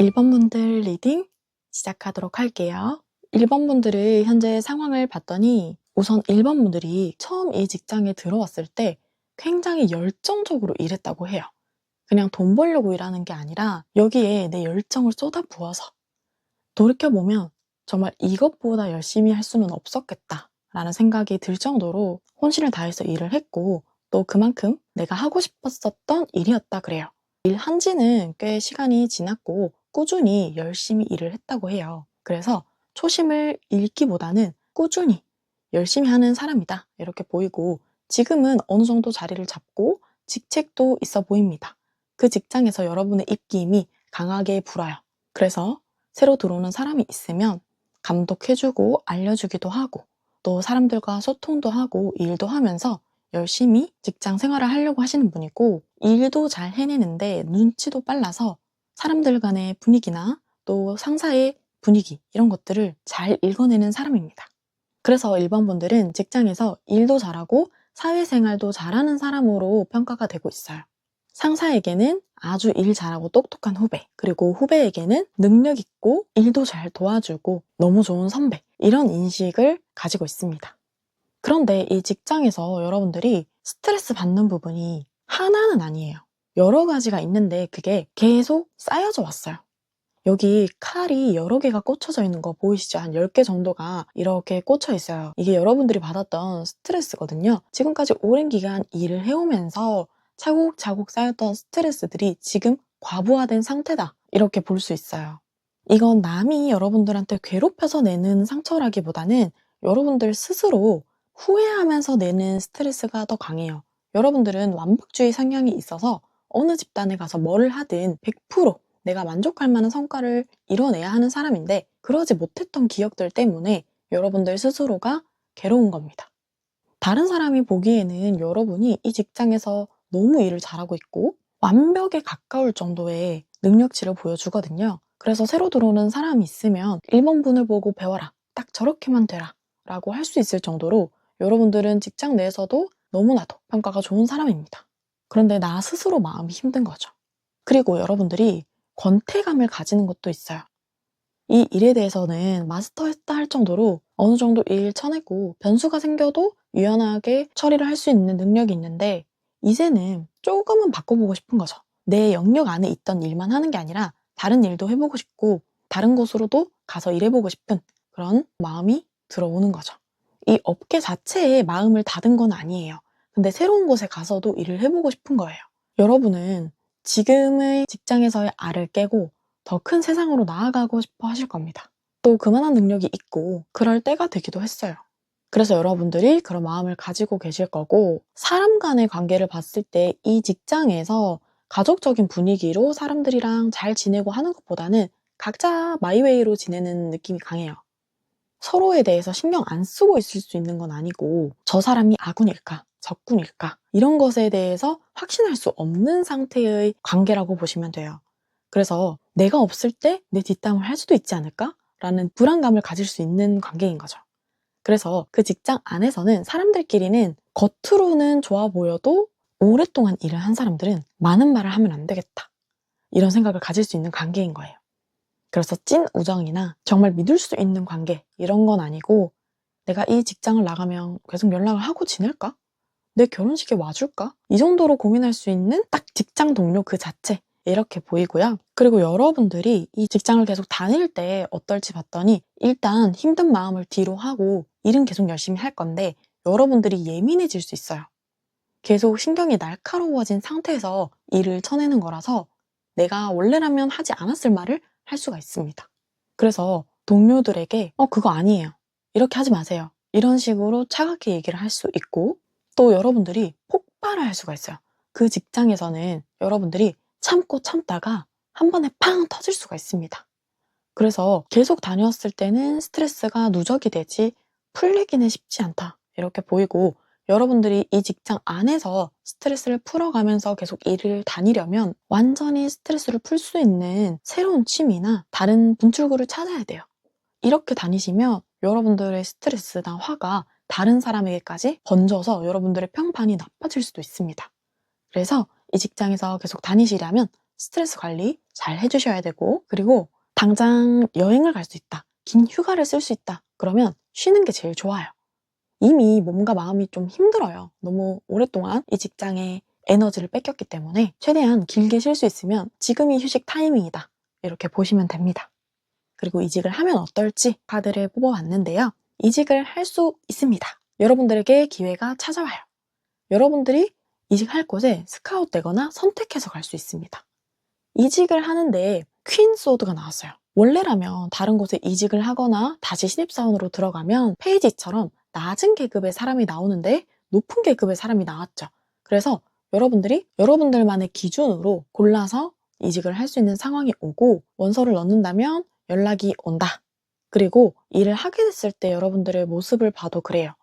1번 분들 리딩 시작하도록 할게요. 1번 분들의 현재 상황을 봤더니 우선 1번 분들이 처음 이 직장에 들어왔을 때 굉장히 열정적으로 일했다고 해요. 그냥 돈 벌려고 일하는 게 아니라 여기에 내 열정을 쏟아부어서 돌이켜보면 정말 이것보다 열심히 할 수는 없었겠다 라는 생각이 들 정도로 혼신을 다해서 일을 했고 또 그만큼 내가 하고 싶었었던 일이었다 그래요. 일한 지는 꽤 시간이 지났고 꾸준히 열심히 일을 했다고 해요. 그래서 초심을 잃기보다는 꾸준히 열심히 하는 사람이다 이렇게 보이고 지금은 어느 정도 자리를 잡고 직책도 있어 보입니다. 그 직장에서 여러분의 입김이 강하게 불어요. 그래서 새로 들어오는 사람이 있으면 감독해주고 알려주기도 하고 또 사람들과 소통도 하고 일도 하면서 열심히 직장 생활을 하려고 하시는 분이고 일도 잘 해내는데 눈치도 빨라서 사람들 간의 분위기나 또 상사의 분위기 이런 것들을 잘 읽어내는 사람입니다. 그래서 1번 분들은 직장에서 일도 잘하고 사회생활도 잘하는 사람으로 평가가 되고 있어요. 상사에게는 아주 일 잘하고 똑똑한 후배, 그리고 후배에게는 능력 있고 일도 잘 도와주고 너무 좋은 선배, 이런 인식을 가지고 있습니다. 그런데 이 직장에서 여러분들이 스트레스 받는 부분이 하나는 아니에요. 여러 가지가 있는데 그게 계속 쌓여져 왔어요. 여기 칼이 여러 개가 꽂혀져 있는 거 보이시죠? 한 10개 정도가 이렇게 꽂혀 있어요. 이게 여러분들이 받았던 스트레스거든요. 지금까지 오랜 기간 일을 해오면서 차곡차곡 쌓였던 스트레스들이 지금 과부하된 상태다. 이렇게 볼 수 있어요. 이건 남이 여러분들한테 괴롭혀서 내는 상처라기보다는 여러분들 스스로 후회하면서 내는 스트레스가 더 강해요. 여러분들은 완벽주의 성향이 있어서 어느 집단에 가서 뭐를 하든 100% 내가 만족할 만한 성과를 이뤄내야 하는 사람인데 그러지 못했던 기억들 때문에 여러분들 스스로가 괴로운 겁니다. 다른 사람이 보기에는 여러분이 이 직장에서 너무 일을 잘하고 있고 완벽에 가까울 정도의 능력치를 보여주거든요. 그래서 새로 들어오는 사람이 있으면 1번 분을 보고 배워라. 딱 저렇게만 되라. 라고 할 수 있을 정도로 여러분들은 직장 내에서도 너무나도 평가가 좋은 사람입니다. 그런데 나 스스로 마음이 힘든 거죠. 그리고 여러분들이 권태감을 가지는 것도 있어요. 이 일에 대해서는 마스터했다 할 정도로 어느 정도 일 쳐내고 변수가 생겨도 유연하게 처리를 할 수 있는 능력이 있는데 이제는 조금은 바꿔보고 싶은 거죠. 내 영역 안에 있던 일만 하는 게 아니라 다른 일도 해보고 싶고 다른 곳으로도 가서 일해보고 싶은 그런 마음이 들어오는 거죠. 이 업계 자체에 마음을 닫은 건 아니에요. 근데 새로운 곳에 가서도 일을 해보고 싶은 거예요. 여러분은 지금의 직장에서의 알을 깨고 더 큰 세상으로 나아가고 싶어 하실 겁니다. 또 그만한 능력이 있고 그럴 때가 되기도 했어요. 그래서 여러분들이 그런 마음을 가지고 계실 거고 사람 간의 관계를 봤을 때 이 직장에서 가족적인 분위기로 사람들이랑 잘 지내고 하는 것보다는 각자 마이웨이로 지내는 느낌이 강해요. 서로에 대해서 신경 안 쓰고 있을 수 있는 건 아니고 저 사람이 아군일까 적군일까 이런 것에 대해서 확신할 수 없는 상태의 관계라고 보시면 돼요. 그래서 내가 없을 때 내 뒷담을 할 수도 있지 않을까? 라는 불안감을 가질 수 있는 관계인 거죠. 그래서 그 직장 안에서는 사람들끼리는 겉으로는 좋아 보여도 오랫동안 일을 한 사람들은 많은 말을 하면 안 되겠다. 이런 생각을 가질 수 있는 관계인 거예요. 그래서 찐 우정이나 정말 믿을 수 있는 관계 이런 건 아니고 내가 이 직장을 나가면 계속 연락을 하고 지낼까? 내 결혼식에 와줄까? 이 정도로 고민할 수 있는 딱 직장 동료 그 자체 이렇게 보이고요. 그리고 여러분들이 이 직장을 계속 다닐 때 어떨지 봤더니 일단 힘든 마음을 뒤로 하고 일은 계속 열심히 할 건데 여러분들이 예민해질 수 있어요. 계속 신경이 날카로워진 상태에서 일을 쳐내는 거라서 내가 원래라면 하지 않았을 말을 할 수가 있습니다. 그래서 동료들에게 그거 아니에요. 이렇게 하지 마세요. 이런 식으로 차갑게 얘기를 할 수 있고 또 여러분들이 폭발을 할 수가 있어요. 그 직장에서는 여러분들이 참고 참다가 한 번에 팡 터질 수가 있습니다. 그래서 계속 다녔을 때는 스트레스가 누적이 되지 풀리기는 쉽지 않다. 이렇게 보이고 여러분들이 이 직장 안에서 스트레스를 풀어가면서 계속 일을 다니려면 완전히 스트레스를 풀 수 있는 새로운 취미나 다른 분출구를 찾아야 돼요. 이렇게 다니시면 여러분들의 스트레스나 화가 다른 사람에게까지 번져서 여러분들의 평판이 나빠질 수도 있습니다. 그래서 이 직장에서 계속 다니시려면 스트레스 관리 잘 해주셔야 되고, 그리고 당장 여행을 갈 수 있다, 긴 휴가를 쓸 수 있다, 그러면 쉬는 게 제일 좋아요. 이미 몸과 마음이 좀 힘들어요. 너무 오랫동안 이 직장에 에너지를 뺏겼기 때문에 최대한 길게 쉴 수 있으면 지금이 휴식 타이밍이다, 이렇게 보시면 됩니다. 그리고 이직을 하면 어떨지 카드를 뽑아봤는데요. 이직을 할 수 있습니다. 여러분들에게 기회가 찾아와요. 여러분들이 이직할 곳에 스카웃되거나 선택해서 갈 수 있습니다. 이직을 하는데 퀸 소드가 나왔어요. 원래라면 다른 곳에 이직을 하거나 다시 신입사원으로 들어가면 페이지처럼 낮은 계급의 사람이 나오는데 높은 계급의 사람이 나왔죠. 그래서 여러분들이 여러분들만의 기준으로 골라서 이직을 할 수 있는 상황이 오고, 원서를 넣는다면 연락이 온다. 그리고 일을 하게 됐을 때 여러분들의 모습을 봐도 그래요.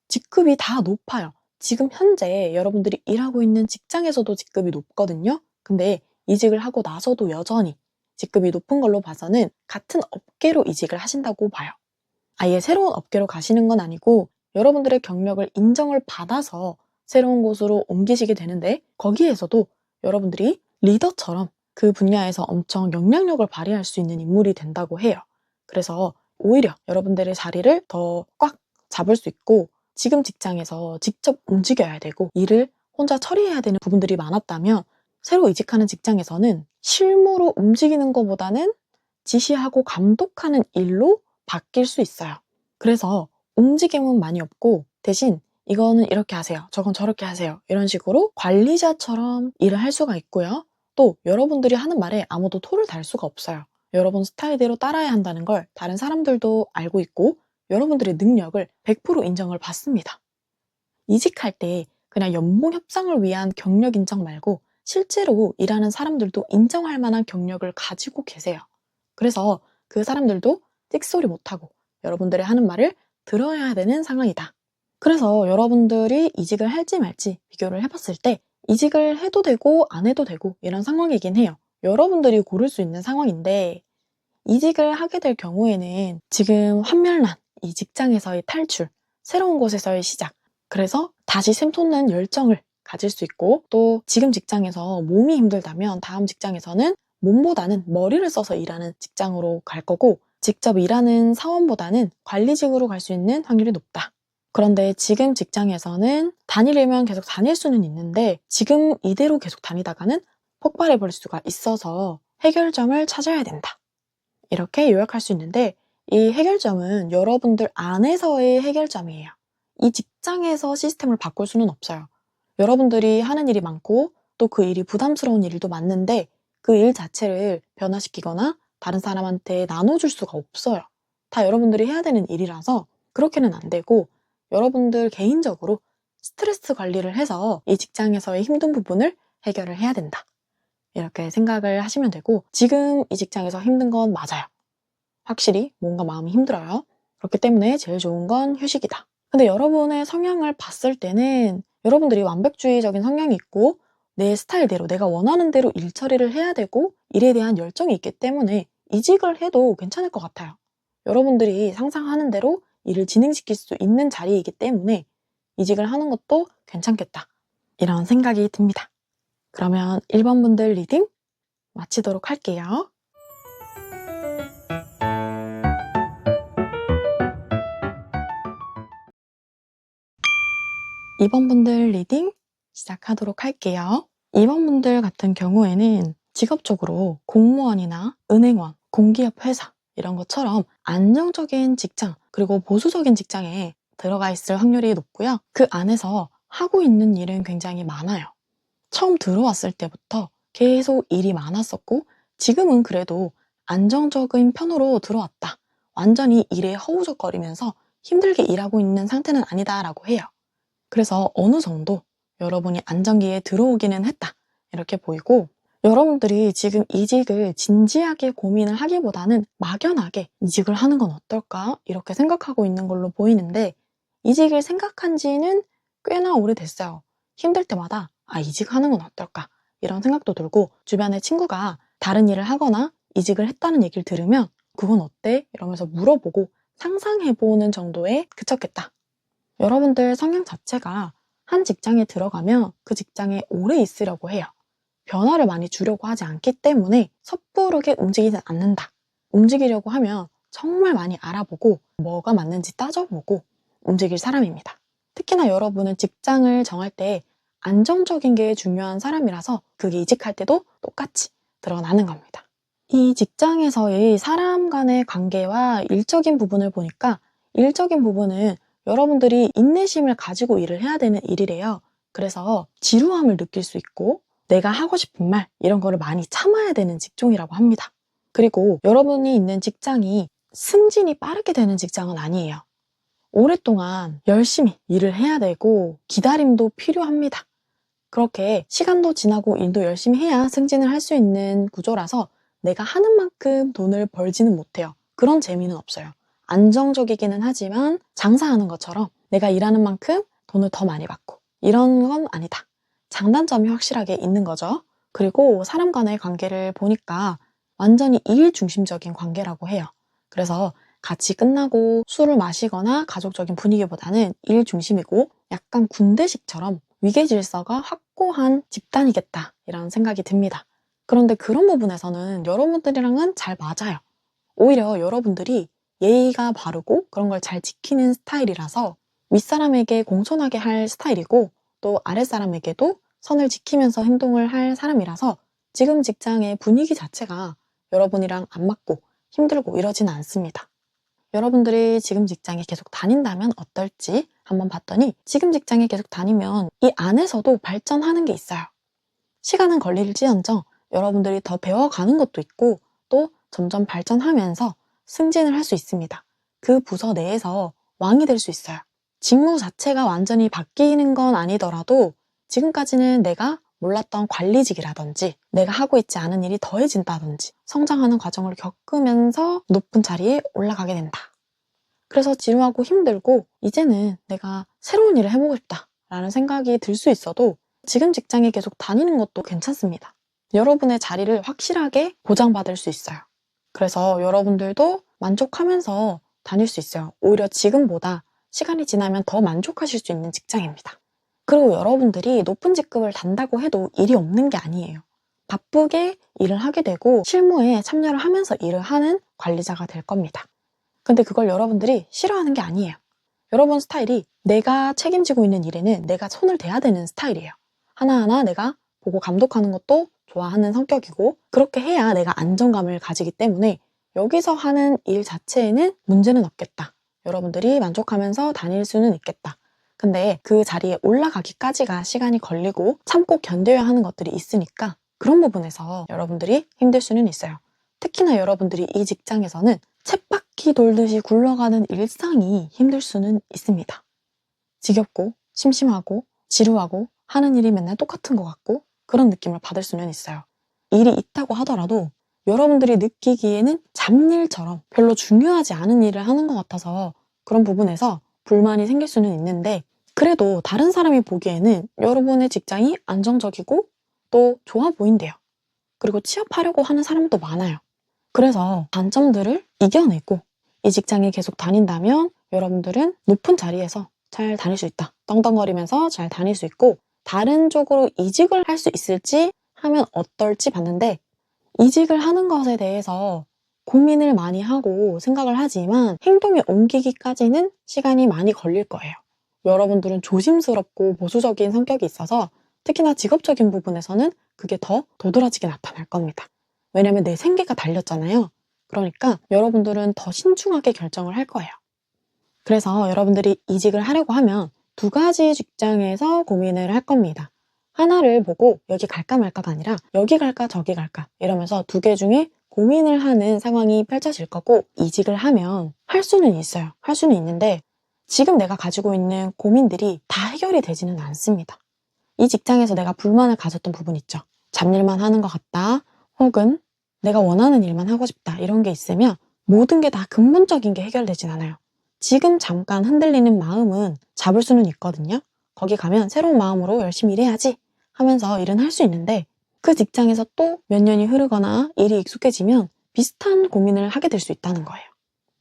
직급이 다 높아요. 지금 현재 여러분들이 일하고 있는 직장에서도 직급이 높거든요. 근데 이직을 하고 나서도 여전히 직급이 높은 걸로 봐서는 같은 업계로 이직을 하신다고 봐요. 아예 새로운 업계로 가시는 건 아니고 여러분들의 경력을 인정을 받아서 새로운 곳으로 옮기시게 되는데, 거기에서도 여러분들이 리더처럼 그 분야에서 엄청 영향력을 발휘할 수 있는 인물이 된다고 해요. 그래서 오히려 여러분들의 자리를 더 꽉 잡을 수 있고, 지금 직장에서 직접 움직여야 되고 일을 혼자 처리해야 되는 부분들이 많았다면, 새로 이직하는 직장에서는 실무로 움직이는 것보다는 지시하고 감독하는 일로 바뀔 수 있어요. 그래서 움직임은 많이 없고 대신 이거는 이렇게 하세요, 저건 저렇게 하세요, 이런 식으로 관리자처럼 일을 할 수가 있고요. 또 여러분들이 하는 말에 아무도 토를 달 수가 없어요. 여러분 스타일대로 따라야 한다는 걸 다른 사람들도 알고 있고, 여러분들의 능력을 100% 인정을 받습니다. 이직할 때 그냥 연봉 협상을 위한 경력 인정 말고 실제로 일하는 사람들도 인정할 만한 경력을 가지고 계세요. 그래서 그 사람들도 찍소리 못하고 여러분들의 하는 말을 들어야 되는 상황이다. 그래서 여러분들이 이직을 할지 말지 비교를 해봤을 때 이직을 해도 되고 안 해도 되고 이런 상황이긴 해요. 여러분들이 고를 수 있는 상황인데, 이직을 하게 될 경우에는 지금 환멸난, 이 직장에서의 탈출, 새로운 곳에서의 시작, 그래서 다시 샘솟는 열정을 가질 수 있고, 또 지금 직장에서 몸이 힘들다면 다음 직장에서는 몸보다는 머리를 써서 일하는 직장으로 갈 거고, 직접 일하는 사원보다는 관리직으로 갈 수 있는 확률이 높다. 그런데 지금 직장에서는 다니려면 계속 다닐 수는 있는데 지금 이대로 계속 다니다가는 폭발해 버릴 수가 있어서 해결점을 찾아야 된다, 이렇게 요약할 수 있는데, 이 해결점은 여러분들 안에서의 해결점이에요. 이 직장에서 시스템을 바꿀 수는 없어요. 여러분들이 하는 일이 많고 또 그 일이 부담스러운 일도 많은데 그 일 자체를 변화시키거나 다른 사람한테 나눠줄 수가 없어요. 다 여러분들이 해야 되는 일이라서 그렇게는 안 되고, 여러분들 개인적으로 스트레스 관리를 해서 이 직장에서의 힘든 부분을 해결을 해야 된다, 이렇게 생각을 하시면 되고, 지금 이 직장에서 힘든 건 맞아요. 확실히 몸과 마음이 힘들어요. 그렇기 때문에 제일 좋은 건 휴식이다. 근데 여러분의 성향을 봤을 때는 여러분들이 완벽주의적인 성향이 있고 내 스타일대로 내가 원하는 대로 일 처리를 해야 되고 일에 대한 열정이 있기 때문에 이직을 해도 괜찮을 것 같아요. 여러분들이 상상하는 대로 일을 진행시킬 수 있는 자리이기 때문에 이직을 하는 것도 괜찮겠다, 이런 생각이 듭니다. 그러면 1번 분들 리딩 마치도록 할게요. 2번 분들 리딩 시작하도록 할게요. 2번 분들 같은 경우에는 직업적으로 공무원이나 은행원, 공기업 회사 이런 것처럼 안정적인 직장, 그리고 보수적인 직장에 들어가 있을 확률이 높고요. 그 안에서 하고 있는 일은 굉장히 많아요. 처음 들어왔을 때부터 계속 일이 많았었고 지금은 그래도 안정적인 편으로 들어왔다, 완전히 일에 허우적거리면서 힘들게 일하고 있는 상태는 아니다라고 해요. 그래서 어느 정도 여러분이 안정기에 들어오기는 했다, 이렇게 보이고, 여러분들이 지금 이직을 진지하게 고민을 하기보다는 막연하게 이직을 하는 건 어떨까 이렇게 생각하고 있는 걸로 보이는데, 이직을 생각한 지는 꽤나 오래됐어요. 힘들 때마다 이직하는 건 어떨까 이런 생각도 들고, 주변에 친구가 다른 일을 하거나 이직을 했다는 얘기를 들으면 그건 어때? 이러면서 물어보고 상상해보는 정도에 그쳤겠다. 여러분들 성향 자체가 한 직장에 들어가면 그 직장에 오래 있으려고 해요. 변화를 많이 주려고 하지 않기 때문에 섣부르게 움직이지 않는다. 움직이려고 하면 정말 많이 알아보고 뭐가 맞는지 따져보고 움직일 사람입니다. 특히나 여러분은 직장을 정할 때 안정적인 게 중요한 사람이라서 그게 이직할 때도 똑같이 드러나는 겁니다. 이 직장에서의 사람 간의 관계와 일적인 부분을 보니까 일적인 부분은 여러분들이 인내심을 가지고 일을 해야 되는 일이래요. 그래서 지루함을 느낄 수 있고 내가 하고 싶은 말 이런 거를 많이 참아야 되는 직종이라고 합니다. 그리고 여러분이 있는 직장이 승진이 빠르게 되는 직장은 아니에요. 오랫동안 열심히 일을 해야 되고 기다림도 필요합니다. 그렇게 시간도 지나고 일도 열심히 해야 승진을 할 수 있는 구조라서 내가 하는 만큼 돈을 벌지는 못해요. 그런 재미는 없어요. 안정적이기는 하지만 장사하는 것처럼 내가 일하는 만큼 돈을 더 많이 받고 이런 건 아니다. 장단점이 확실하게 있는 거죠. 그리고 사람 간의 관계를 보니까 완전히 일 중심적인 관계라고 해요. 그래서 같이 끝나고 술을 마시거나 가족적인 분위기보다는 일 중심이고 약간 군대식처럼 위계 질서가 확고한 집단이겠다 이런 생각이 듭니다. 그런데 그런 부분에서는 여러분들이랑은 잘 맞아요. 오히려 여러분들이 예의가 바르고 그런 걸 잘 지키는 스타일이라서 윗사람에게 공손하게 할 스타일이고 또 아랫사람에게도 선을 지키면서 행동을 할 사람이라서 지금 직장의 분위기 자체가 여러분이랑 안 맞고 힘들고 이러지는 않습니다. 여러분들이 지금 직장에 계속 다닌다면 어떨지 한번 봤더니 지금 직장에 계속 다니면 이 안에서도 발전하는 게 있어요. 시간은 걸릴지언정 여러분들이 더 배워가는 것도 있고 또 점점 발전하면서 승진을 할 수 있습니다. 그 부서 내에서 왕이 될 수 있어요. 직무 자체가 완전히 바뀌는 건 아니더라도 지금까지는 내가 몰랐던 관리직이라든지 내가 하고 있지 않은 일이 더해진다든지 성장하는 과정을 겪으면서 높은 자리에 올라가게 된다. 그래서 지루하고 힘들고 이제는 내가 새로운 일을 해보고 싶다라는 생각이 들 수 있어도 지금 직장에 계속 다니는 것도 괜찮습니다. 여러분의 자리를 확실하게 보장받을 수 있어요. 그래서 여러분들도 만족하면서 다닐 수 있어요. 오히려 지금보다 시간이 지나면 더 만족하실 수 있는 직장입니다. 그리고 여러분들이 높은 직급을 단다고 해도 일이 없는 게 아니에요. 바쁘게 일을 하게 되고 실무에 참여를 하면서 일을 하는 관리자가 될 겁니다. 근데 그걸 여러분들이 싫어하는 게 아니에요. 여러분 스타일이 내가 책임지고 있는 일에는 내가 손을 대야 되는 스타일이에요. 하나하나 내가 보고 감독하는 것도 좋아하는 성격이고 그렇게 해야 내가 안정감을 가지기 때문에 여기서 하는 일 자체에는 문제는 없겠다. 여러분들이 만족하면서 다닐 수는 있겠다. 근데 그 자리에 올라가기까지가 시간이 걸리고 참고 견뎌야 하는 것들이 있으니까 그런 부분에서 여러분들이 힘들 수는 있어요. 특히나 여러분들이 이 직장에서는 쳇바퀴 돌듯이 굴러가는 일상이 힘들 수는 있습니다. 지겹고 심심하고 지루하고 하는 일이 맨날 똑같은 것 같고 그런 느낌을 받을 수는 있어요. 일이 있다고 하더라도 여러분들이 느끼기에는 잡일처럼 별로 중요하지 않은 일을 하는 것 같아서 그런 부분에서 불만이 생길 수는 있는데 그래도 다른 사람이 보기에는 여러분의 직장이 안정적이고 또 좋아 보인대요. 그리고 취업하려고 하는 사람도 많아요. 그래서 단점들을 이겨내고 이 직장에 계속 다닌다면 여러분들은 높은 자리에서 잘 다닐 수 있다. 떵떵거리면서 잘 다닐 수 있고 다른 쪽으로 이직을 할 수 있을지 하면 어떨지 봤는데 이직을 하는 것에 대해서 고민을 많이 하고 생각을 하지만 행동에 옮기기까지는 시간이 많이 걸릴 거예요. 여러분들은 조심스럽고 보수적인 성격이 있어서 특히나 직업적인 부분에서는 그게 더 도드라지게 나타날 겁니다. 왜냐면 내 생계가 달렸잖아요. 그러니까 여러분들은 더 신중하게 결정을 할 거예요. 그래서 여러분들이 이직을 하려고 하면 두 가지 직장에서 고민을 할 겁니다. 하나를 보고 여기 갈까 말까가 아니라 여기 갈까 저기 갈까 이러면서 두 개 중에 고민을 하는 상황이 펼쳐질 거고 이직을 하면 할 수는 있어요. 할 수는 있는데 지금 내가 가지고 있는 고민들이 다 해결이 되지는 않습니다. 이 직장에서 내가 불만을 가졌던 부분 있죠. 잡일만 하는 것 같다. 혹은 내가 원하는 일만 하고 싶다. 이런 게 있으면 모든 게 다 근본적인 게 해결되진 않아요. 지금 잠깐 흔들리는 마음은 잡을 수는 있거든요. 거기 가면 새로운 마음으로 열심히 일해야지 하면서 일은 할 수 있는데 그 직장에서 또 몇 년이 흐르거나 일이 익숙해지면 비슷한 고민을 하게 될 수 있다는 거예요.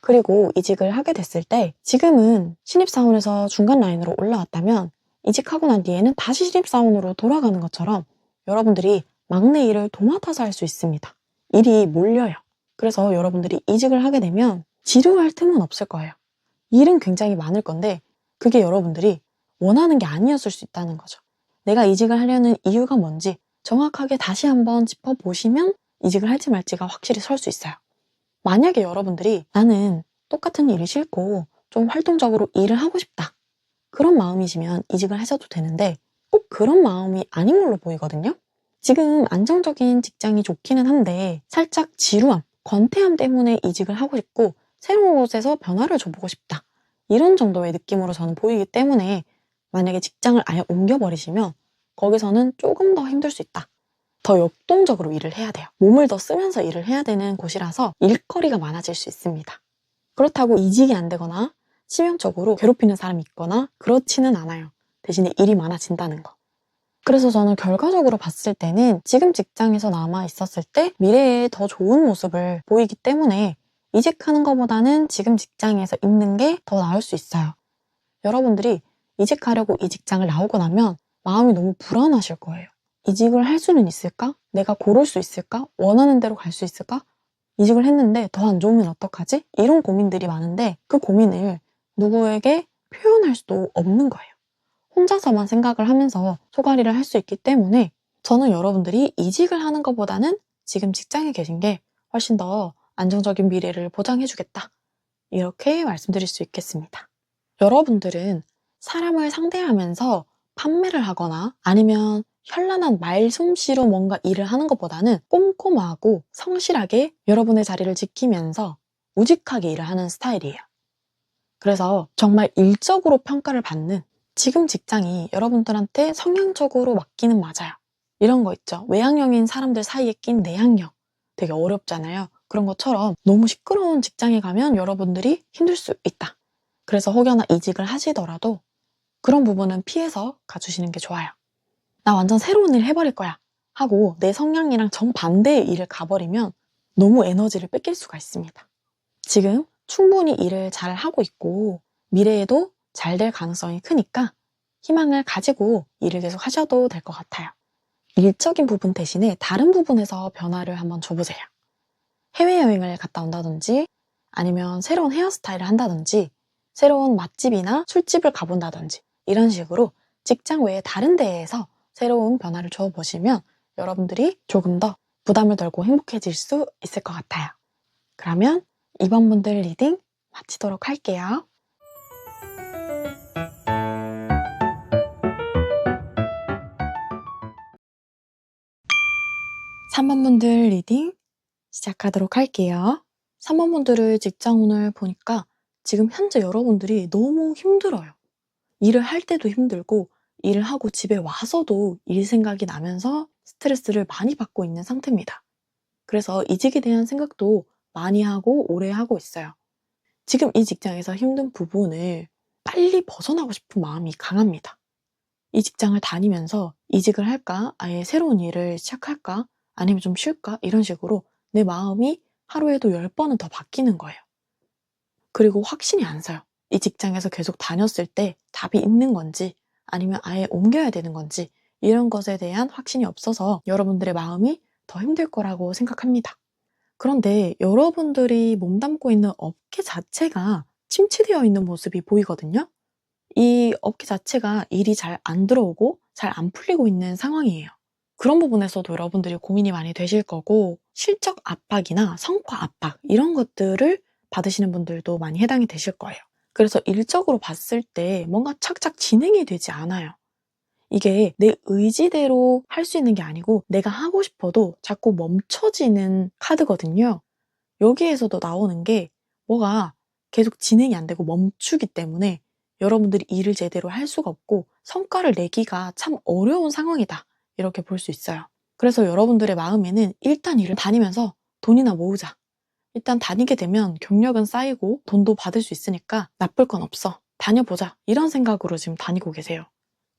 그리고 이직을 하게 됐을 때 지금은 신입사원에서 중간 라인으로 올라왔다면 이직하고 난 뒤에는 다시 신입사원으로 돌아가는 것처럼 여러분들이 막내 일을 도맡아서 할 수 있습니다. 일이 몰려요. 그래서 여러분들이 이직을 하게 되면 지루할 틈은 없을 거예요. 일은 굉장히 많을 건데 그게 여러분들이 원하는 게 아니었을 수 있다는 거죠. 내가 이직을 하려는 이유가 뭔지 정확하게 다시 한번 짚어보시면 이직을 할지 말지가 확실히 설 수 있어요. 만약에 여러분들이 나는 똑같은 일이 싫고 좀 활동적으로 일을 하고 싶다. 그런 마음이시면 이직을 하셔도 되는데 꼭 그런 마음이 아닌 걸로 보이거든요. 지금 안정적인 직장이 좋기는 한데 살짝 지루함, 권태함 때문에 이직을 하고 싶고 새로운 곳에서 변화를 줘보고 싶다. 이런 정도의 느낌으로 저는 보이기 때문에 만약에 직장을 아예 옮겨버리시면 거기서는 조금 더 힘들 수 있다. 더 역동적으로 일을 해야 돼요. 몸을 더 쓰면서 일을 해야 되는 곳이라서 일거리가 많아질 수 있습니다. 그렇다고 이직이 안 되거나 치명적으로 괴롭히는 사람이 있거나 그렇지는 않아요. 대신에 일이 많아진다는 거. 그래서 저는 결과적으로 봤을 때는 지금 직장에서 남아 있었을 때 미래에 더 좋은 모습을 보이기 때문에 이직하는 것보다는 지금 직장에서 있는 게 더 나을 수 있어요. 여러분들이 이직하려고 이 직장을 나오고 나면 마음이 너무 불안하실 거예요. 이직을 할 수는 있을까? 내가 고를 수 있을까? 원하는 대로 갈 수 있을까? 이직을 했는데 더 안 좋으면 어떡하지? 이런 고민들이 많은데 그 고민을 누구에게 표현할 수도 없는 거예요. 혼자서만 생각을 하면서 소가리를 할 수 있기 때문에 저는 여러분들이 이직을 하는 것보다는 지금 직장에 계신 게 훨씬 더 안정적인 미래를 보장해주겠다. 이렇게 말씀드릴 수 있겠습니다. 여러분들은 사람을 상대하면서 판매를 하거나 아니면 현란한 말솜씨로 뭔가 일을 하는 것보다는 꼼꼼하고 성실하게 여러분의 자리를 지키면서 우직하게 일을 하는 스타일이에요. 그래서 정말 일적으로 평가를 받는 지금 직장이 여러분들한테 성향적으로 맞기는 맞아요. 이런 거 있죠. 외향형인 사람들 사이에 낀 내향형. 되게 어렵잖아요. 그런 것처럼 너무 시끄러운 직장에 가면 여러분들이 힘들 수 있다. 그래서 혹여나 이직을 하시더라도 그런 부분은 피해서 가주시는 게 좋아요. 나 완전 새로운 일 해버릴 거야 하고 내 성향이랑 정반대의 일을 가버리면 너무 에너지를 뺏길 수가 있습니다. 지금 충분히 일을 잘 하고 있고 미래에도 잘 될 가능성이 크니까 희망을 가지고 일을 계속 하셔도 될 것 같아요. 일적인 부분 대신에 다른 부분에서 변화를 한번 줘보세요. 해외여행을 갔다 온다든지 아니면 새로운 헤어스타일을 한다든지 새로운 맛집이나 술집을 가본다든지 이런 식으로 직장 외에 다른 데에서 새로운 변화를 줘보시면 여러분들이 조금 더 부담을 덜고 행복해질 수 있을 것 같아요. 그러면 이번 분들 리딩 마치도록 할게요. 3번 분들 리딩 시작하도록 할게요. 3번 분들의 직장운을 보니까 지금 현재 여러분들이 너무 힘들어요. 일을 할 때도 힘들고 일을 하고 집에 와서도 일 생각이 나면서 스트레스를 많이 받고 있는 상태입니다. 그래서 이직에 대한 생각도 많이 하고 오래 하고 있어요. 지금 이 직장에서 힘든 부분을 빨리 벗어나고 싶은 마음이 강합니다. 이 직장을 다니면서 이직을 할까? 아예 새로운 일을 시작할까? 아니면 좀 쉴까? 이런 식으로 내 마음이 하루에도 10번은 더 바뀌는 거예요. 그리고 확신이 안 서요. 이 직장에서 계속 다녔을 때 답이 있는 건지 아니면 아예 옮겨야 되는 건지 이런 것에 대한 확신이 없어서 여러분들의 마음이 더 힘들 거라고 생각합니다. 그런데 여러분들이 몸담고 있는 업계 자체가 침체되어 있는 모습이 보이거든요. 이 업계 자체가 일이 잘 안 들어오고 잘 안 풀리고 있는 상황이에요. 그런 부분에서도 여러분들이 고민이 많이 되실 거고 실적 압박이나 성과 압박 이런 것들을 받으시는 분들도 많이 해당이 되실 거예요. 그래서 일적으로 봤을 때 뭔가 착착 진행이 되지 않아요. 이게 내 의지대로 할 수 있는 게 아니고 내가 하고 싶어도 자꾸 멈춰지는 카드거든요. 여기에서도 나오는 게 뭐가 계속 진행이 안 되고 멈추기 때문에 여러분들이 일을 제대로 할 수가 없고 성과를 내기가 참 어려운 상황이다. 이렇게 볼 수 있어요. 그래서 여러분들의 마음에는 일단 일을 다니면서 돈이나 모으자. 일단 다니게 되면 경력은 쌓이고 돈도 받을 수 있으니까 나쁠 건 없어. 다녀보자. 이런 생각으로 지금 다니고 계세요.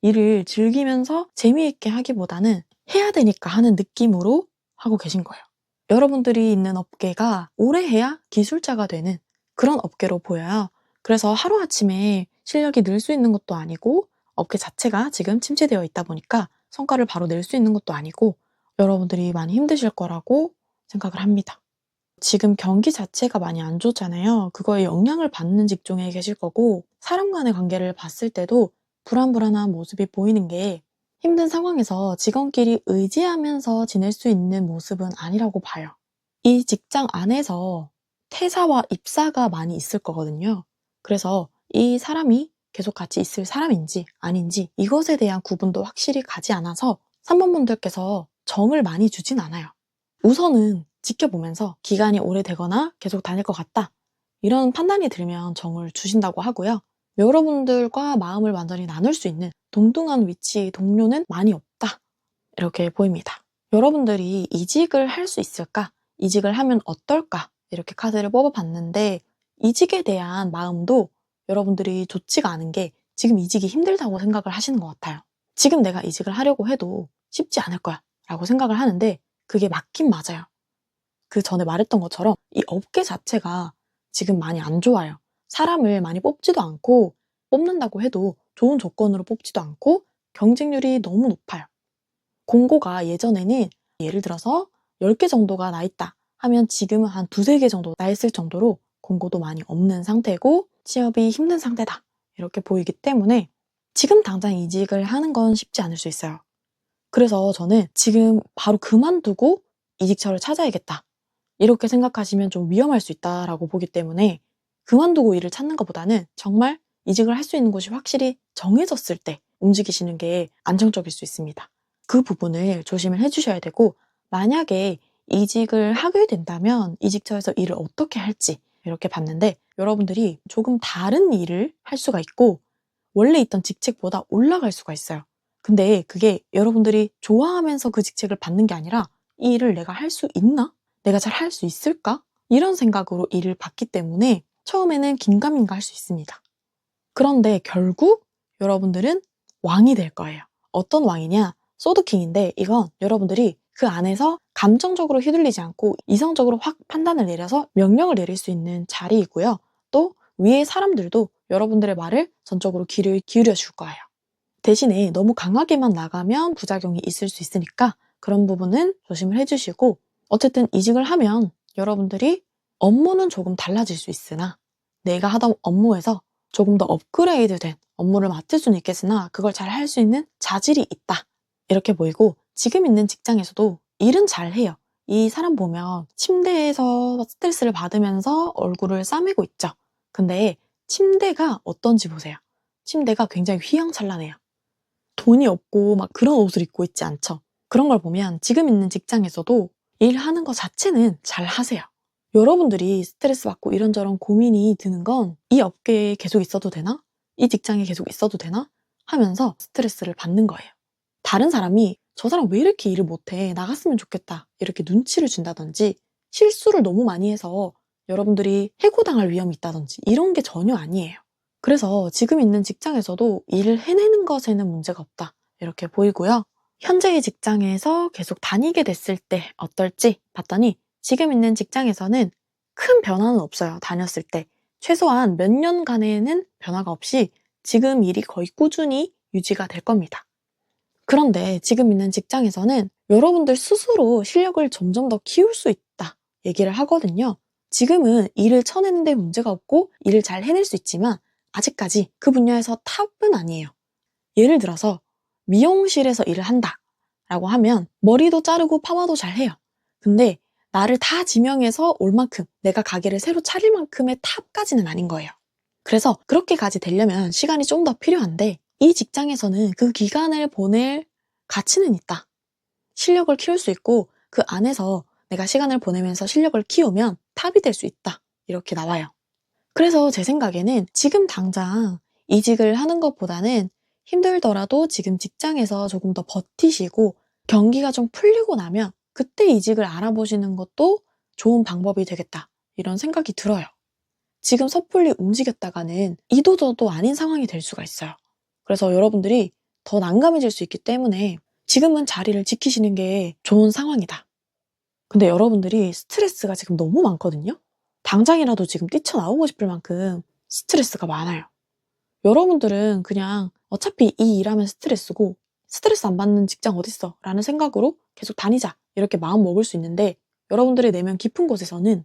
일을 즐기면서 재미있게 하기보다는 해야 되니까 하는 느낌으로 하고 계신 거예요. 여러분들이 있는 업계가 오래 해야 기술자가 되는 그런 업계로 보여요. 그래서 하루아침에 실력이 늘 수 있는 것도 아니고 업계 자체가 지금 침체되어 있다 보니까 성과를 바로 낼 수 있는 것도 아니고 여러분들이 많이 힘드실 거라고 생각을 합니다. 지금 경기 자체가 많이 안 좋잖아요. 그거에 영향을 받는 직종에 계실 거고 사람 간의 관계를 봤을 때도 불안불안한 모습이 보이는 게 힘든 상황에서 직원끼리 의지하면서 지낼 수 있는 모습은 아니라고 봐요. 이 직장 안에서 퇴사와 입사가 많이 있을 거거든요. 그래서 이 사람이 계속 같이 있을 사람인지 아닌지 이것에 대한 구분도 확실히 가지 않아서 3번분들께서 정을 많이 주진 않아요. 우선은 지켜보면서 기간이 오래되거나 계속 다닐 것 같다. 이런 판단이 들면 정을 주신다고 하고요. 여러분들과 마음을 완전히 나눌 수 있는 동등한 위치 동료는 많이 없다. 이렇게 보입니다. 여러분들이 이직을 할 수 있을까? 이직을 하면 어떨까? 이렇게 카드를 뽑아봤는데 이직에 대한 마음도 여러분들이 좋지가 않은 게 지금 이직이 힘들다고 생각을 하시는 것 같아요. 지금 내가 이직을 하려고 해도 쉽지 않을 거야 라고 생각을 하는데 그게 맞긴 맞아요. 그 전에 말했던 것처럼 이 업계 자체가 지금 많이 안 좋아요. 사람을 많이 뽑지도 않고 뽑는다고 해도 좋은 조건으로 뽑지도 않고 경쟁률이 너무 높아요. 공고가 예전에는 예를 들어서 10개 정도가 나 있다 하면 지금은 한 두세 개 정도 나 있을 정도로 공고도 많이 없는 상태고 취업이 힘든 상태다. 이렇게 보이기 때문에 지금 당장 이직을 하는 건 쉽지 않을 수 있어요. 그래서 저는 지금 바로 그만두고 이직처를 찾아야겠다. 이렇게 생각하시면 좀 위험할 수 있다라고 보기 때문에 그만두고 일을 찾는 것보다는 정말 이직을 할 수 있는 곳이 확실히 정해졌을 때 움직이시는 게 안정적일 수 있습니다. 그 부분을 조심을 해주셔야 되고 만약에 이직을 하게 된다면 이직처에서 일을 어떻게 할지 이렇게 봤는데 여러분들이 조금 다른 일을 할 수가 있고 원래 있던 직책보다 올라갈 수가 있어요. 근데 그게 여러분들이 좋아하면서 그 직책을 받는 게 아니라 이 일을 내가 할 수 있나? 내가 잘 할 수 있을까? 이런 생각으로 일을 받기 때문에 처음에는 긴가민가 할 수 있습니다. 그런데 결국 여러분들은 왕이 될 거예요. 어떤 왕이냐? 소드킹인데 이건 여러분들이 그 안에서 감정적으로 휘둘리지 않고 이성적으로 확 판단을 내려서 명령을 내릴 수 있는 자리이고요. 또 위의 사람들도 여러분들의 말을 전적으로 귀를 기울여 줄 거예요. 대신에 너무 강하게만 나가면 부작용이 있을 수 있으니까 그런 부분은 조심을 해주시고 어쨌든 이직을 하면 여러분들이 업무는 조금 달라질 수 있으나 내가 하던 업무에서 조금 더 업그레이드된 업무를 맡을 수는 있겠으나 그걸 잘 할 수 있는 자질이 있다. 이렇게 보이고 지금 있는 직장에서도 일은 잘 해요. 이 사람 보면 침대에서 스트레스를 받으면서 얼굴을 싸매고 있죠. 근데 침대가 어떤지 보세요. 침대가 굉장히 휘황찬란해요. 돈이 없고 막 그런 옷을 입고 있지 않죠. 그런 걸 보면 지금 있는 직장에서도 일하는 것 자체는 잘 하세요. 여러분들이 스트레스 받고 이런저런 고민이 드는 건 이 업계에 계속 있어도 되나? 이 직장에 계속 있어도 되나? 하면서 스트레스를 받는 거예요. 다른 사람이 저 사람 왜 이렇게 일을 못해? 나갔으면 좋겠다. 이렇게 눈치를 준다든지 실수를 너무 많이 해서 여러분들이 해고당할 위험이 있다든지 이런 게 전혀 아니에요. 그래서 지금 있는 직장에서도 일을 해내는 것에는 문제가 없다. 이렇게 보이고요. 현재의 직장에서 계속 다니게 됐을 때 어떨지 봤더니 지금 있는 직장에서는 큰 변화는 없어요. 다녔을 때. 최소한 몇 년간에는 변화가 없이 지금 일이 거의 꾸준히 유지가 될 겁니다. 그런데 지금 있는 직장에서는 여러분들 스스로 실력을 점점 더 키울 수 있다 얘기를 하거든요. 지금은 일을 쳐내는데 문제가 없고 일을 잘 해낼 수 있지만 아직까지 그 분야에서 탑은 아니에요. 예를 들어서 미용실에서 일을 한다 라고 하면 머리도 자르고 파마도 잘 해요. 근데 나를 다 지명해서 올 만큼 내가 가게를 새로 차릴 만큼의 탑까지는 아닌 거예요. 그래서 그렇게까지 되려면 시간이 좀 더 필요한데 이 직장에서는 그 기간을 보낼 가치는 있다. 실력을 키울 수 있고 그 안에서 내가 시간을 보내면서 실력을 키우면 탑이 될 수 있다. 이렇게 나와요. 그래서 제 생각에는 지금 당장 이직을 하는 것보다는 힘들더라도 지금 직장에서 조금 더 버티시고 경기가 좀 풀리고 나면 그때 이직을 알아보시는 것도 좋은 방법이 되겠다. 이런 생각이 들어요. 지금 섣불리 움직였다가는 이도저도 아닌 상황이 될 수가 있어요. 그래서 여러분들이 더 난감해질 수 있기 때문에 지금은 자리를 지키시는 게 좋은 상황이다. 근데 여러분들이 스트레스가 지금 너무 많거든요? 당장이라도 지금 뛰쳐나오고 싶을 만큼 스트레스가 많아요. 여러분들은 그냥 어차피 이 일하면 스트레스고 스트레스 안 받는 직장 어딨어? 라는 생각으로 계속 다니자 이렇게 마음 먹을 수 있는데 여러분들의 내면 깊은 곳에서는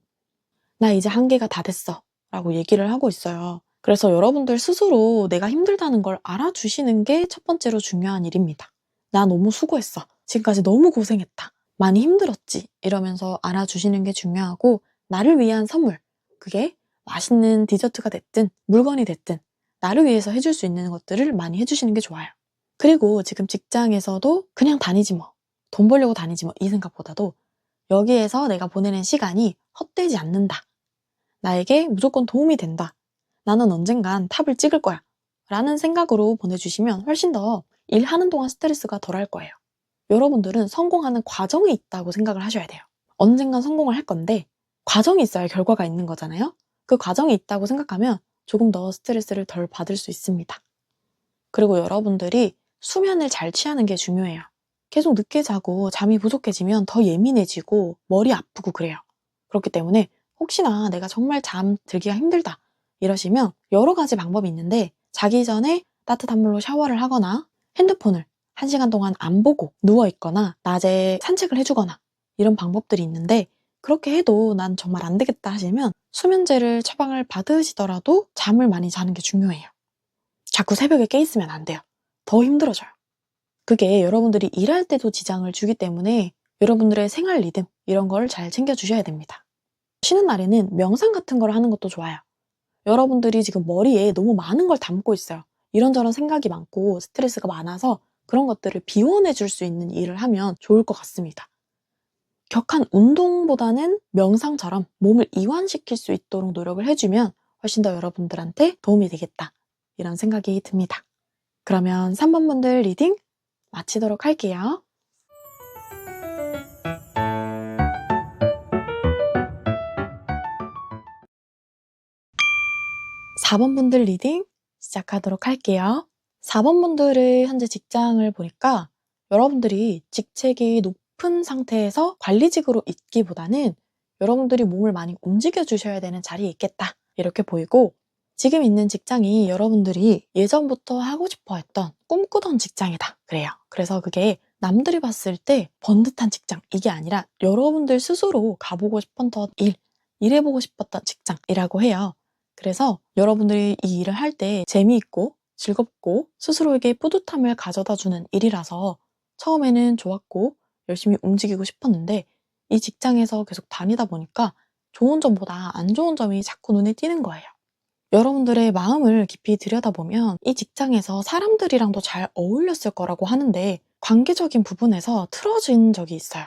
나 이제 한계가 다 됐어 라고 얘기를 하고 있어요. 그래서 여러분들 스스로 내가 힘들다는 걸 알아주시는 게 첫 번째로 중요한 일입니다. 나 너무 수고했어. 지금까지 너무 고생했다. 많이 힘들었지. 이러면서 알아주시는 게 중요하고 나를 위한 선물, 그게 맛있는 디저트가 됐든 물건이 됐든 나를 위해서 해줄 수 있는 것들을 많이 해주시는 게 좋아요. 그리고 지금 직장에서도 그냥 다니지 뭐, 돈 벌려고 다니지 뭐 이 생각보다도 여기에서 내가 보내는 시간이 헛되지 않는다. 나에게 무조건 도움이 된다. 나는 언젠간 탑을 찍을 거야. 라는 생각으로 보내주시면 훨씬 더 일하는 동안 스트레스가 덜할 거예요. 여러분들은 성공하는 과정이 있다고 생각을 하셔야 돼요. 언젠간 성공을 할 건데 과정이 있어야 결과가 있는 거잖아요. 그 과정이 있다고 생각하면 조금 더 스트레스를 덜 받을 수 있습니다. 그리고 여러분들이 수면을 잘 취하는 게 중요해요. 계속 늦게 자고 잠이 부족해지면 더 예민해지고 머리 아프고 그래요. 그렇기 때문에 혹시나 내가 정말 잠 들기가 힘들다 이러시면 여러 가지 방법이 있는데 자기 전에 따뜻한 물로 샤워를 하거나 핸드폰을 1시간 동안 안 보고 누워있거나 낮에 산책을 해주거나 이런 방법들이 있는데 그렇게 해도 난 정말 안 되겠다 하시면 수면제를 처방을 받으시더라도 잠을 많이 자는 게 중요해요. 자꾸 새벽에 깨 있으면 안 돼요. 더 힘들어져요. 그게 여러분들이 일할 때도 지장을 주기 때문에 여러분들의 생활 리듬 이런 걸 잘 챙겨주셔야 됩니다. 쉬는 날에는 명상 같은 걸 하는 것도 좋아요. 여러분들이 지금 머리에 너무 많은 걸 담고 있어요. 이런저런 생각이 많고 스트레스가 많아서 그런 것들을 비워내 줄 수 있는 일을 하면 좋을 것 같습니다. 격한 운동보다는 명상처럼 몸을 이완시킬 수 있도록 노력을 해주면 훨씬 더 여러분들한테 도움이 되겠다. 이런 생각이 듭니다. 그러면 3번 분들 리딩 마치도록 할게요. 4번 분들 리딩 시작하도록 할게요. 4번 분들의 현재 직장을 보니까 여러분들이 직책이 높은 상태에서 관리직으로 있기보다는 여러분들이 몸을 많이 움직여 주셔야 되는 자리에 있겠다 이렇게 보이고 지금 있는 직장이 여러분들이 예전부터 하고 싶어 했던 꿈꾸던 직장이다 그래요. 그래서 그게 남들이 봤을 때 번듯한 직장 이게 아니라 여러분들 스스로 가보고 싶었던 일해보고 싶었던 직장이라고 해요. 그래서 여러분들이 이 일을 할 때 재미있고 즐겁고 스스로에게 뿌듯함을 가져다주는 일이라서 처음에는 좋았고 열심히 움직이고 싶었는데 이 직장에서 계속 다니다 보니까 좋은 점보다 안 좋은 점이 자꾸 눈에 띄는 거예요. 여러분들의 마음을 깊이 들여다보면 이 직장에서 사람들이랑도 잘 어울렸을 거라고 하는데 관계적인 부분에서 틀어진 적이 있어요.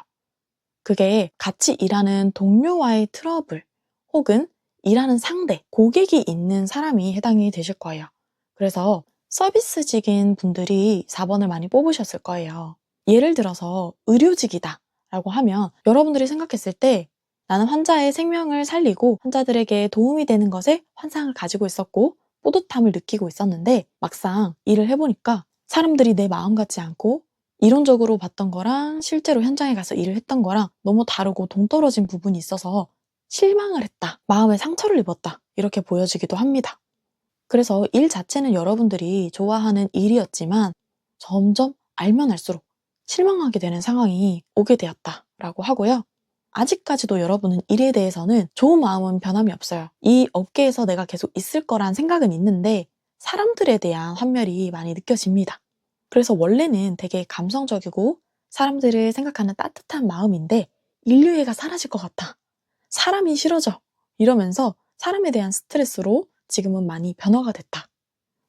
그게 같이 일하는 동료와의 트러블 혹은 일하는 상대, 고객이 있는 사람이 해당이 되실 거예요. 그래서 서비스직인 분들이 4번을 많이 뽑으셨을 거예요. 예를 들어서 의료직이다 라고 하면 여러분들이 생각했을 때 나는 환자의 생명을 살리고 환자들에게 도움이 되는 것에 환상을 가지고 있었고 뿌듯함을 느끼고 있었는데 막상 일을 해보니까 사람들이 내 마음 같지 않고 이론적으로 봤던 거랑 실제로 현장에 가서 일을 했던 거랑 너무 다르고 동떨어진 부분이 있어서 실망을 했다, 마음에 상처를 입었다 이렇게 보여지기도 합니다. 그래서 일 자체는 여러분들이 좋아하는 일이었지만 점점 알면 알수록 실망하게 되는 상황이 오게 되었다라고 하고요. 아직까지도 여러분은 일에 대해서는 좋은 마음은 변함이 없어요. 이 업계에서 내가 계속 있을 거란 생각은 있는데 사람들에 대한 환멸이 많이 느껴집니다. 그래서 원래는 되게 감성적이고 사람들을 생각하는 따뜻한 마음인데 인류애가 사라질 것 같아. 사람이 싫어져. 이러면서 사람에 대한 스트레스로 지금은 많이 변화가 됐다.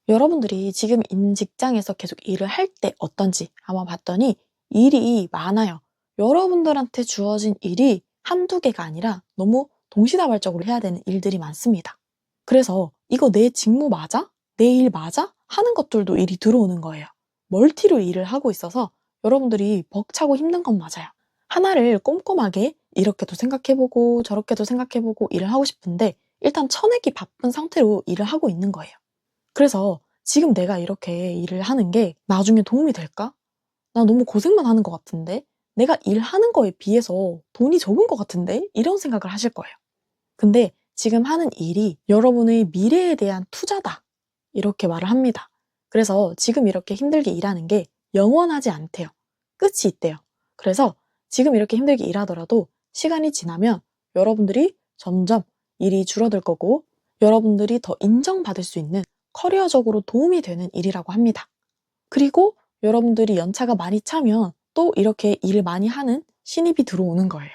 여러분들이 지금 있는 직장에서 계속 일을 할 때 어떤지 한번 봤더니 일이 많아요. 여러분들한테 주어진 일이 한두 개가 아니라 너무 동시다발적으로 해야 되는 일들이 많습니다. 그래서 이거 내 직무 맞아? 내 일 맞아? 하는 것들도 일이 들어오는 거예요. 멀티로 일을 하고 있어서 여러분들이 벅차고 힘든 건 맞아요. 하나를 꼼꼼하게 이렇게도 생각해보고 저렇게도 생각해보고 일을 하고 싶은데 일단 쳐내기 바쁜 상태로 일을 하고 있는 거예요. 그래서 지금 내가 이렇게 일을 하는 게 나중에 도움이 될까? 나 너무 고생만 하는 것 같은데? 내가 일하는 거에 비해서 돈이 적은 것 같은데? 이런 생각을 하실 거예요. 근데 지금 하는 일이 여러분의 미래에 대한 투자다. 이렇게 말을 합니다. 그래서 지금 이렇게 힘들게 일하는 게 영원하지 않대요. 끝이 있대요. 그래서 지금 이렇게 힘들게 일하더라도 시간이 지나면 여러분들이 점점 일이 줄어들 거고 여러분들이 더 인정받을 수 있는 커리어적으로 도움이 되는 일이라고 합니다. 그리고 여러분들이 연차가 많이 차면 또 이렇게 일을 많이 하는 신입이 들어오는 거예요.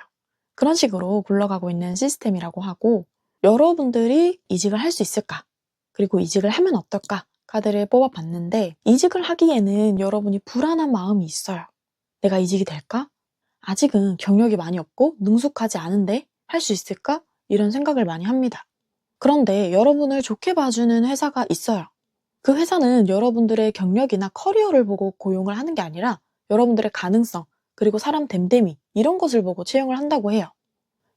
그런 식으로 굴러가고 있는 시스템이라고 하고 여러분들이 이직을 할 수 있을까? 그리고 이직을 하면 어떨까? 카드를 뽑아봤는데 이직을 하기에는 여러분이 불안한 마음이 있어요. 내가 이직이 될까? 아직은 경력이 많이 없고 능숙하지 않은데 할 수 있을까? 이런 생각을 많이 합니다. 그런데 여러분을 좋게 봐주는 회사가 있어요. 그 회사는 여러분들의 경력이나 커리어를 보고 고용을 하는 게 아니라 여러분들의 가능성, 그리고 사람 됨됨이 이런 것을 보고 채용을 한다고 해요.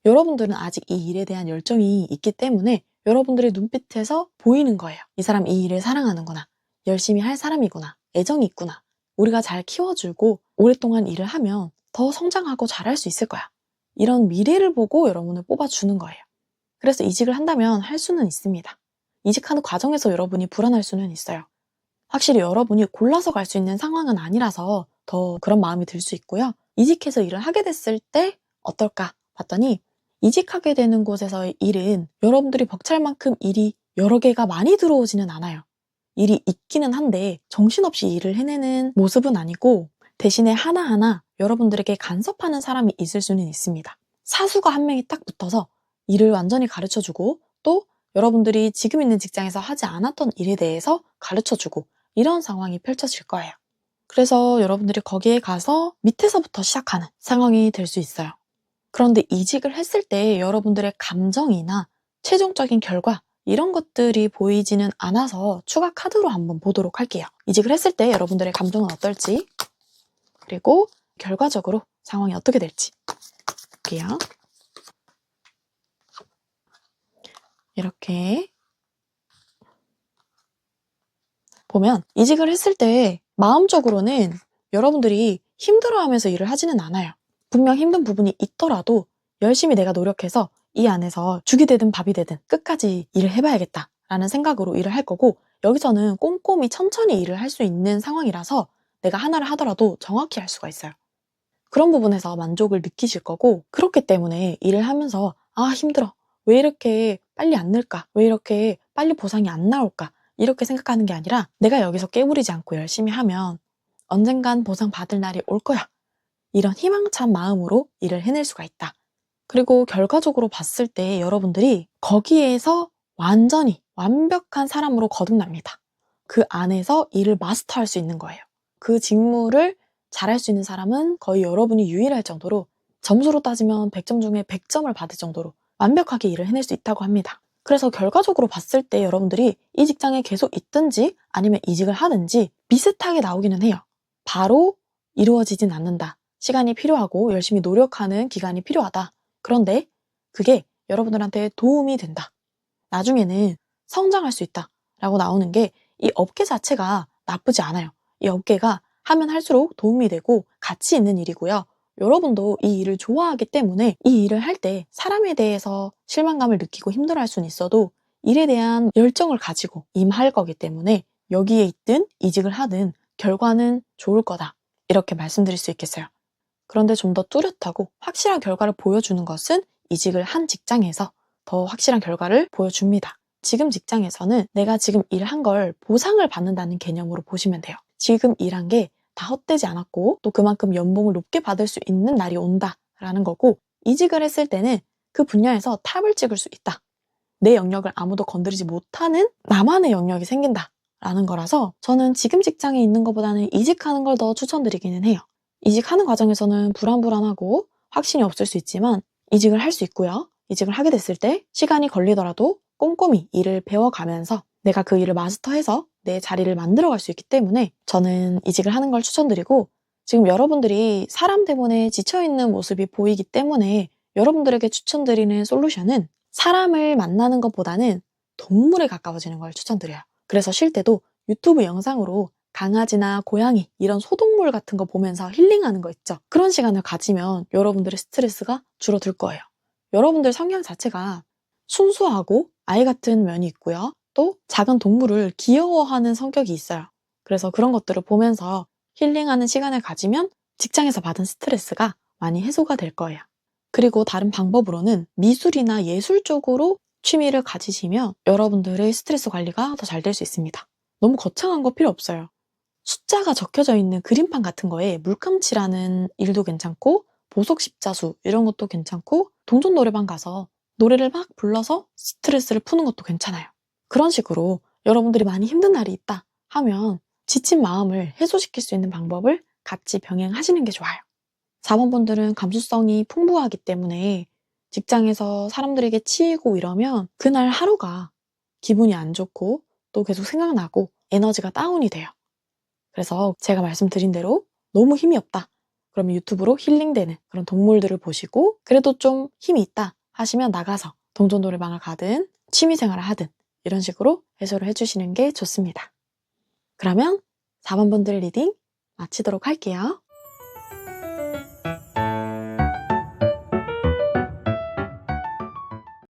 여러분들은 아직 이 일에 대한 열정이 있기 때문에 여러분들의 눈빛에서 보이는 거예요. 이 사람 이 일을 사랑하는구나. 열심히 할 사람이구나. 애정이 있구나. 우리가 잘 키워주고 오랫동안 일을 하면 더 성장하고 잘할 수 있을 거야. 이런 미래를 보고 여러분을 뽑아주는 거예요. 그래서 이직을 한다면 할 수는 있습니다. 이직하는 과정에서 여러분이 불안할 수는 있어요. 확실히 여러분이 골라서 갈 수 있는 상황은 아니라서 더 그런 마음이 들 수 있고요. 이직해서 일을 하게 됐을 때 어떨까 봤더니 이직하게 되는 곳에서의 일은 여러분들이 벅찰 만큼 일이 여러 개가 많이 들어오지는 않아요. 일이 있기는 한데 정신없이 일을 해내는 모습은 아니고 대신에 하나하나 여러분들에게 간섭하는 사람이 있을 수는 있습니다. 사수가 한 명이 딱 붙어서 일을 완전히 가르쳐주고 또 여러분들이 지금 있는 직장에서 하지 않았던 일에 대해서 가르쳐주고 이런 상황이 펼쳐질 거예요. 그래서 여러분들이 거기에 가서 밑에서부터 시작하는 상황이 될 수 있어요. 그런데 이직을 했을 때 여러분들의 감정이나 최종적인 결과 이런 것들이 보이지는 않아서 추가 카드로 한번 보도록 할게요. 이직을 했을 때 여러분들의 감정은 어떨지 그리고 결과적으로 상황이 어떻게 될지 볼게요. 이렇게 보면 이직을 했을 때 마음적으로는 여러분들이 힘들어하면서 일을 하지는 않아요. 분명 힘든 부분이 있더라도 열심히 내가 노력해서 이 안에서 죽이 되든 밥이 되든 끝까지 일을 해봐야겠다 라는 생각으로 일을 할 거고 여기서는 꼼꼼히 천천히 일을 할 수 있는 상황이라서 내가 하나를 하더라도 정확히 할 수가 있어요. 그런 부분에서 만족을 느끼실 거고 그렇기 때문에 일을 하면서 아 힘들어 왜 이렇게 빨리 안 늘까 왜 이렇게 빨리 보상이 안 나올까 이렇게 생각하는 게 아니라 내가 여기서 깨부리지 않고 열심히 하면 언젠간 보상 받을 날이 올 거야 이런 희망찬 마음으로 일을 해낼 수가 있다. 그리고 결과적으로 봤을 때 여러분들이 거기에서 완전히 완벽한 사람으로 거듭납니다. 그 안에서 일을 마스터할 수 있는 거예요. 그 직무를 잘할 수 있는 사람은 거의 여러분이 유일할 정도로 점수로 따지면 100점 중에 100점을 받을 정도로 완벽하게 일을 해낼 수 있다고 합니다. 그래서 결과적으로 봤을 때 여러분들이 이 직장에 계속 있든지 아니면 이직을 하든지 비슷하게 나오기는 해요. 바로 이루어지진 않는다. 시간이 필요하고 열심히 노력하는 기간이 필요하다. 그런데 그게 여러분들한테 도움이 된다. 나중에는 성장할 수 있다. 라고 나오는 게 이 업계 자체가 나쁘지 않아요. 이 업계가 하면 할수록 도움이 되고 가치 있는 일이고요. 여러분도 이 일을 좋아하기 때문에 이 일을 할 때 사람에 대해서 실망감을 느끼고 힘들어할 수는 있어도 일에 대한 열정을 가지고 임할 거기 때문에 여기에 있든 이직을 하든 결과는 좋을 거다. 이렇게 말씀드릴 수 있겠어요. 그런데 좀 더 뚜렷하고 확실한 결과를 보여주는 것은 이직을 한 직장에서 더 확실한 결과를 보여줍니다. 지금 직장에서는 내가 지금 일한 걸 보상을 받는다는 개념으로 보시면 돼요. 지금 일한 게 다 헛되지 않았고 또 그만큼 연봉을 높게 받을 수 있는 날이 온다라는 거고 이직을 했을 때는 그 분야에서 탑을 찍을 수 있다. 내 영역을 아무도 건드리지 못하는 나만의 영역이 생긴다라는 거라서 저는 지금 직장에 있는 것보다는 이직하는 걸 더 추천드리기는 해요. 이직하는 과정에서는 불안하고 확신이 없을 수 있지만 이직을 할 수 있고요. 이직을 하게 됐을 때 시간이 걸리더라도 꼼꼼히 일을 배워가면서 내가 그 일을 마스터해서 내 자리를 만들어갈 수 있기 때문에 저는 이직을 하는 걸 추천드리고 지금 여러분들이 사람 때문에 지쳐있는 모습이 보이기 때문에 여러분들에게 추천드리는 솔루션은 사람을 만나는 것보다는 동물에 가까워지는 걸 추천드려요. 그래서 쉴 때도 유튜브 영상으로 강아지나 고양이 이런 소동물 같은 거 보면서 힐링하는 거 있죠. 그런 시간을 가지면 여러분들의 스트레스가 줄어들 거예요. 여러분들 성향 자체가 순수하고 아이 같은 면이 있고요. 또 작은 동물을 귀여워하는 성격이 있어요. 그래서 그런 것들을 보면서 힐링하는 시간을 가지면 직장에서 받은 스트레스가 많이 해소가 될 거예요. 그리고 다른 방법으로는 미술이나 예술 쪽으로 취미를 가지시면 여러분들의 스트레스 관리가 더 잘 될 수 있습니다. 너무 거창한 거 필요 없어요. 숫자가 적혀져 있는 그림판 같은 거에 물감칠하는 일도 괜찮고 보석 십자수 이런 것도 괜찮고 동전 노래방 가서 노래를 막 불러서 스트레스를 푸는 것도 괜찮아요. 그런 식으로 여러분들이 많이 힘든 날이 있다 하면 지친 마음을 해소시킬 수 있는 방법을 같이 병행하시는 게 좋아요. 4번 분들은 감수성이 풍부하기 때문에 직장에서 사람들에게 치이고 이러면 그날 하루가 기분이 안 좋고 또 계속 생각나고 에너지가 다운이 돼요. 그래서 제가 말씀드린 대로 너무 힘이 없다. 그러면 유튜브로 힐링되는 그런 동물들을 보시고 그래도 좀 힘이 있다 하시면 나가서 동전 노래방을 가든 취미생활을 하든 이런 식으로 해소를 해주시는 게 좋습니다. 그러면 4번 분들 리딩 마치도록 할게요.